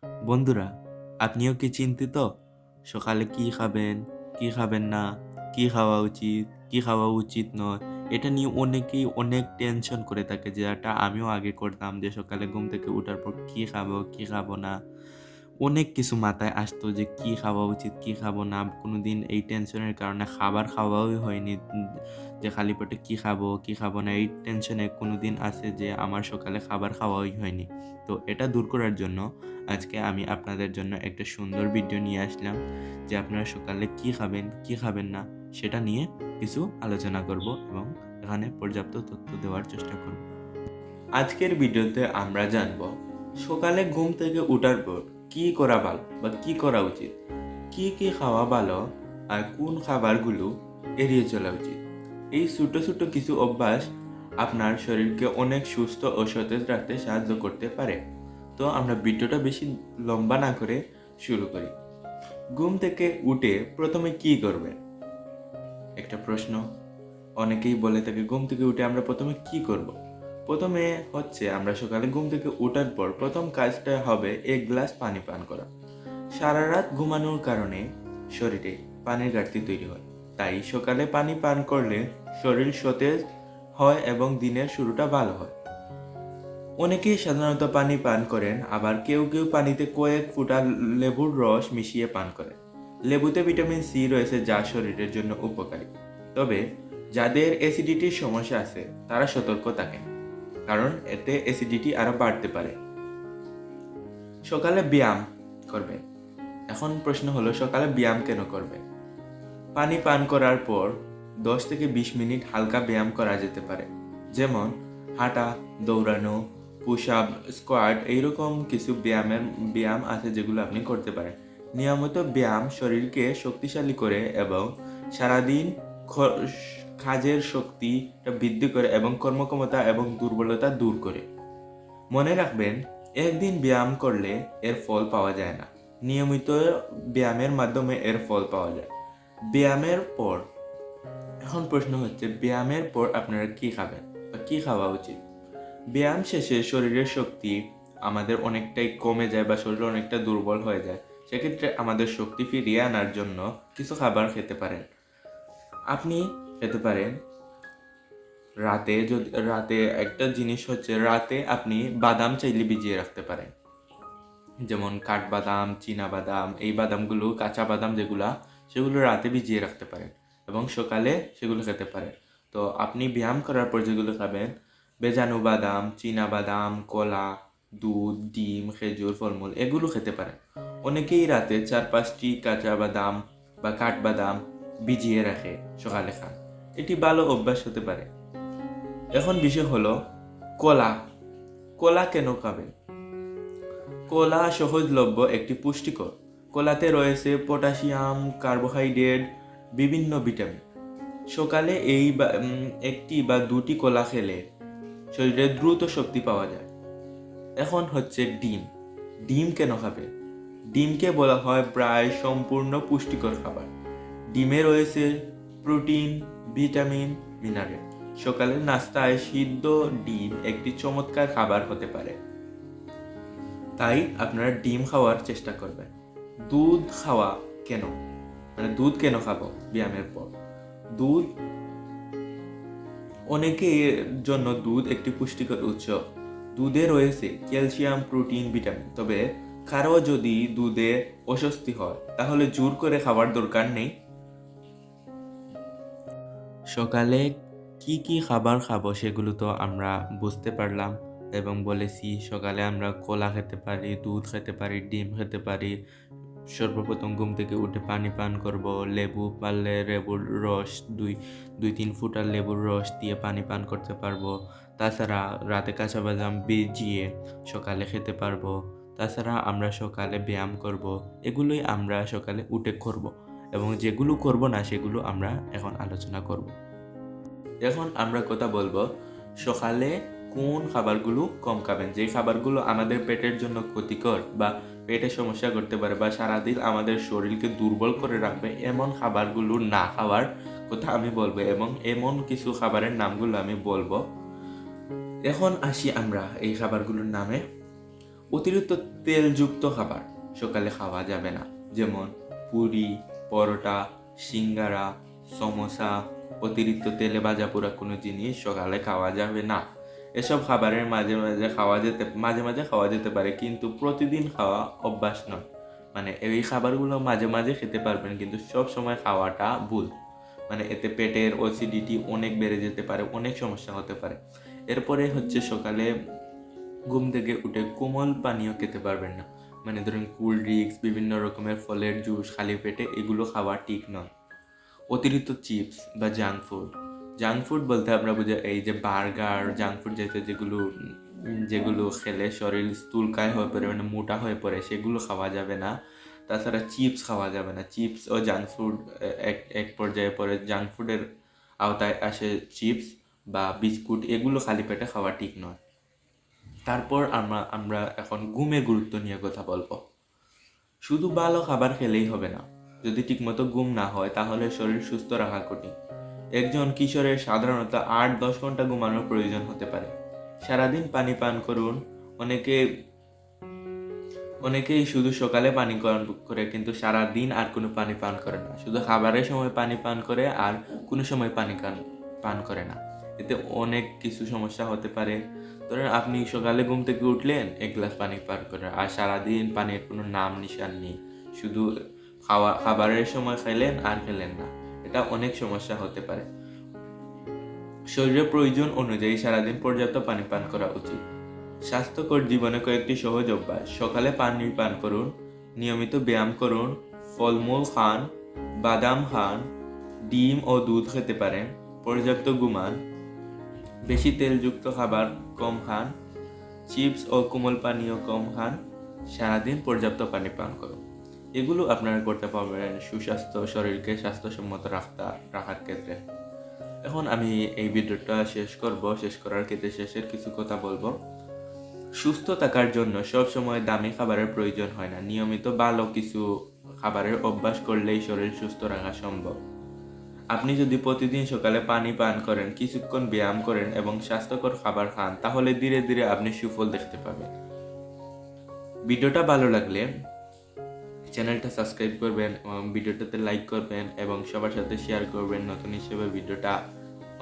বন্ধুরা, আপনিও কি চিন্তিত? সকালে কি খাবেন, কি খাবেন না, কি খাওয়া উচিত, কি খাওয়া উচিত নয়? এটা নিয়ে অনেকেই অনেক টেনশন করে থাকে, যেটা আমিও আগে করতাম, যে সকালে ঘুম থেকে উঠার পর কি খাবো, কি খাবো না। অনেক কিছু মাথায় আসতো যে কি খাওয়া উচিত, কি খাবো না। কোনোদিন এই টেনশনের কারণে খাবার খাওয়াই হয়নি। যে খালি পেটে কি খাবো, কি খাবো না, এই টেনশনে কোনোদিন আছে যে আমার সকালে খাবার খাওয়াই হয়নি। তো এটা দূর করার জন্য আজকে আমি আপনাদের জন্য একটা সুন্দর ভিডিও নিয়ে আসলাম, যে আপনারা সকালে কি খাবেন, কি খাবেন না, সেটা নিয়ে কিছু আলোচনা করব এবং এখানে পর্যাপ্ত তথ্য দেওয়ার চেষ্টা করব। আজকের ভিডিওতে আমরা জানব সকালে ঘুম থেকে ওঠার পর কি করা ভালো বা কি করা উচিত, কি কি খাওয়া ভালো, আর কোন খাবারগুলো এড়িয়ে চলা উচিত। এই ছোট ছোট কিছু অভ্যাস আপনার শরীরকে অনেক সুস্থ ও সতেজ রাখতে সাহায্য করতে পারে। তো আমরা ভিডিওটা বেশি লম্বা না করে শুরু করি। ঘুম থেকে উঠে প্রথমে কি করবেন? একটা প্রশ্ন অনেকেই বলে থাকে, ঘুম থেকে উঠে আমরা প্রথমে কি করব? প্রথমে হচ্ছে আমরা সকালে ঘুম থেকে ওঠার পর প্রথম কাজটা হবে 1 গ্লাস পানি পান করা। সারা রাত ঘুমানোর কারণে শরীরে পানির ঘাটতি তৈরি হয়, তাই সকালে পানি পান করলে শরীর সতেজ হয় এবং দিনের শুরুটা ভালো হয়। অনেকেই সাধারণত পানি পান করেন, আবার কেউ কেউ পানিতে কয়েক ফোঁটা লেবুর রস মিশিয়ে পান করেন। লেবুতে ভিটামিন সি রয়েছে, যা শরীরের জন্য উপকারী। তবে যাদের অ্যাসিডিটির সমস্যা আছে তারা সতর্ক থাকেন, কারণ এতে অ্যাসিডিটি আরো বাড়তে পারে। সকালে ব্যায়াম করবেন। এখন প্রশ্ন হলো, সকালে ব্যায়াম কেন করবেন? পানি পান করার পর 10 থেকে 20 মিনিট হালকা ব্যায়াম করা যেতে পারে, যেমন হাঁটা, দৌড়ানো, পুশ আপ, স্কোয়াট, এইরকম কিছু ব্যায়াম আছে যেগুলো আপনি করতে পারেন। নিয়মিত ব্যায়াম শরীরকে শক্তিশালী করে এবং সারাদিন খ- কাজের শক্তিটা বৃদ্ধি করে এবং কর্মক্ষমতা এবং দুর্বলতা দূর করে। মনে রাখবেন, একদিন ব্যায়াম করলে এর ফল পাওয়া যায় না, নিয়মিত ব্যায়ামের মাধ্যমে এর ফল পাওয়া যায়। ব্যায়ামের পর, এখন প্রশ্ন হচ্ছে, ব্যায়ামের পর আপনারা কি খাবেন বা কি খাওয়া উচিত? ব্যায়াম শেষে শরীরের শক্তি আমাদের অনেকটাই কমে যায় বা শরীর অনেকটা দুর্বল হয়ে যায়। সেক্ষেত্রে আমাদের শক্তি ফিরিয়ে আনার জন্য কিছু খাবার খেতে পারেন। আপনি খেতে পারেন রাতে একটা জিনিস হচ্ছে, রাতে আপনি বাদাম চাইলে ভিজিয়ে রাখতে পারেন, যেমন কাঠবাদাম, চীনা বাদাম, এই বাদামগুলো, কাঁচা বাদাম যেগুলা, সেগুলো রাতে ভিজিয়ে রাখতে পারেন এবং সকালে সেগুলো খেতে পারেন। তো আপনি ব্যায়াম করার পর যেগুলো খাবেন, ভেজানো বাদাম, চীনা বাদাম, কলা, দুধ, ডিম, খেজুর, ফলমূল, এগুলো খেতে পারেন। অনেকেই রাতে 4-5টি কাঁচা বাদাম বা কাঠবাদাম ভিজিয়ে রাখে, সকালে খান। এটি ভালো অভ্যাস হতে পারে। এখন বিষয় হলো কলা। কলা কেন খাবেন? কলা সহজলভ্য, একটি পুষ্টিকর। কলাতে রয়েছে পটাশিয়াম, কার্বোহাইড্রেট, বিভিন্ন ভিটামিন। সকালে একটি বা দুটি কলা খেলে শরীরে দ্রুত শক্তি পাওয়া যায়। এখন হচ্ছে ডিম। ডিম কেন খাবে? ডিমকে বলা হয় প্রায় সম্পূর্ণ পুষ্টিকর খাবার। ডিমে রয়েছে প্রোটিন, ভিটামিন, মিনারেল। সকালের নাস্তায় সিদ্ধ ডিম একটি চমৎকার খাবার হতে পারে, তাই আপনারা ডিম খাওয়ার চেষ্টা করবেন। দুধ খাওয়া কেন, মানে দুধ কেন খাবো ব্যায়ামের পর? দুধ, অনেকের জন্য দুধ একটি পুষ্টিকর উৎস। দুধে রয়েছে ক্যালসিয়াম, প্রোটিন, ভিটামিন। তবে কারো যদি দুধে অস্বস্তি হয়, তাহলে জোর করে খাবার দরকার নেই। সকালে কি কি খাবার খাবো সেগুলো তো আমরা বুঝতে পারলাম এবং বলেছি। সকালে আমরা কলা খেতে পারি, দুধ খেতে পারি, ডিম খেতে পারি। সর্বপ্রথম ঘুম থেকে উঠে পানি পান করব, লেবু পারলে লেবুর রস, 2-3 ফোঁটা লেবুর রস দিয়ে পানি পান করতে পারবো। তাছাড়া রাতে কাঁচা বাদাম ভিজিয়ে সকালে খেতে পারবো। তাছাড়া আমরা সকালে ব্যায়াম করব। এগুলোই আমরা সকালে উঠে করব এবং যেগুলো করব না সেগুলো আমরা এখন আলোচনা করব। এখন আমরা কথা বলবো সকালে কোন খাবারগুলো কম খাবেন, যে খাবারগুলো আমাদের পেটের জন্য ক্ষতিকর বা পেটের সমস্যা করতে পারে বা সারাদিন আমাদের শরীরকে দুর্বল করে রাখবে, এমন খাবারগুলো না খাওয়ার কথা আমি বলবো এবং এমন কিছু খাবারের নামগুলো আমি বলবো। এখন আসি আমরা এই খাবারগুলোর নামে। অতিরিক্ত তেলযুক্ত খাবার সকালে খাওয়া যাবে না, যেমন পুরি, পরোটা, সিঙ্গারা, সমোসা। অতিরিক্ত তেলে ভাজা পোড়া কোনো জিনিস সকালে খাওয়া যাবে না। এসব খাবারের মাঝে মাঝে খাওয়া যেতে পারে, কিন্তু প্রতিদিন খাওয়া অভ্যাস নয়। মানে এই খাবারগুলো মাঝে মাঝে খেতে পারবেন, কিন্তু সব সময় খাওয়াটা ভুল। মানে এতে পেটের অ্যাসিডিটি অনেক বেড়ে যেতে পারে, অনেক সমস্যা হতে পারে। এরপরে হচ্ছে সকালে ঘুম থেকে উঠে কোমল পানীয় খেতে পারবেন না। মানে ধরুন কোল্ড ড্রিঙ্কস, বিভিন্ন রকমের ফলের জুস খালি পেটে এগুলো খাওয়া ঠিক নয়। অতিরিক্ত চিপস বা জাঙ্ক ফুড বলতে আমরা বুঝি এই যে বার্গার, জাঙ্ক ফুড জাতীয় যেগুলো খেলে শরীর স্থূলকায় হয়ে পড়ে, মানে মোটা হয়ে পড়ে, সেগুলো খাওয়া যাবে না। তাছাড়া চিপস খাওয়া যাবে না। চিপস ও জাঙ্ক ফুড এক এক পর্যায়ে পরে জাঙ্ক ফুডের আওতায় আসে চিপস বা বিস্কুট, এগুলো খালি পেটে খাওয়া ঠিক নয়। তারপর আমরা এখন ঘুমের গুরুত্ব নিয়ে কথা বলবো। শুধু ভালো খাবার খেলেই হবে না। যদি ঠিকমতো ঘুম না হয় তাহলে শরীর সুস্থ রাখা কঠিন। একজন কিশোরের সাধারণত 8-10 ঘন্টা ঘুমানোর প্রয়োজন হতে পারে। সারাদিন পানি পান করুন। অনেকে অনেকেই শুধু সকালে পানি পান করে, কিন্তু সারা দিন আর কোনো পানি পান করে না। শুধু খাবারের সময় পানি পান করে আর কোনো সময় পান করে না। এতে অনেক কিছু সমস্যা হতে পারে। ধরেন আপনি সকালে ঘুম থেকে উঠলেন, 1 গ্লাস পানি পান করেন, আর সারাদিন পানির কোনো নাম নিশান নেই। শুধু খাবারের সময় খেলেন আর খেলেন না। এটা অনেক সমস্যা হতে পারে। শরীরের প্রয়োজন অনুযায়ী সারাদিন পর্যাপ্ত পানি পান করা উচিত। স্বাস্থ্যকর জীবনে কয়েকটি সহজ অভ্যাস: সকালে পানি পান করুন, নিয়মিত ব্যায়াম করুন, ফলমূল খান, বাদাম খান, ডিম ও দুধ খেতে পারেন, পর্যাপ্ত ঘুমান, বেশি তেলযুক্ত খাবার কম খান, চিপস ও কোমল পানীয় কম খান, সারাদিন পর্যাপ্ত পানি পান করুন। এগুলো আপনারা করতে পারবেন সুস্বাস্থ্য শরীরকে স্বাস্থ্যসম্মত রাখার ক্ষেত্রে। এখন আমি এই ভিডিওটা শেষ করার ক্ষেত্রে শেষের কিছু কথা বলবো। সুস্থ থাকার জন্য সব সময় দামি খাবারের প্রয়োজন হয় না। নিয়মিত ভালো কিছু খাবারের অভ্যাস করলেই শরীর সুস্থ রাখা সম্ভব। আপনি যদি প্রতিদিন সকালে পানি পান করেন, কিছুক্ষণ ব্যায়াম করেন এবং স্বাস্থ্যকর খাবার খান, তাহলে ধীরে ধীরে আপনি সুফল দেখতে পাবেন। ভিডিওটা ভালো লাগলে চ্যানেলটা সাবস্ক্রাইব করবেন এবং ভিডিওটাতে লাইক করবেন এবং সবার সাথে শেয়ার করবেন। নতুন হিসেবে ভিডিওটা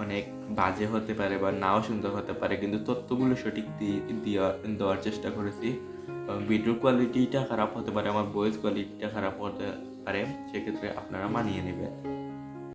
অনেক বাজে হতে পারে বা নাও সুন্দর হতে পারে, কিন্তু তথ্যগুলো সঠিক দেওয়ার চেষ্টা করেছি। ভিডিওর কোয়ালিটিটা খারাপ হতে পারে, আমার ভয়েস কোয়ালিটিটা খারাপ হতে পারে, সেক্ষেত্রে আপনারা মানিয়ে নেবেন।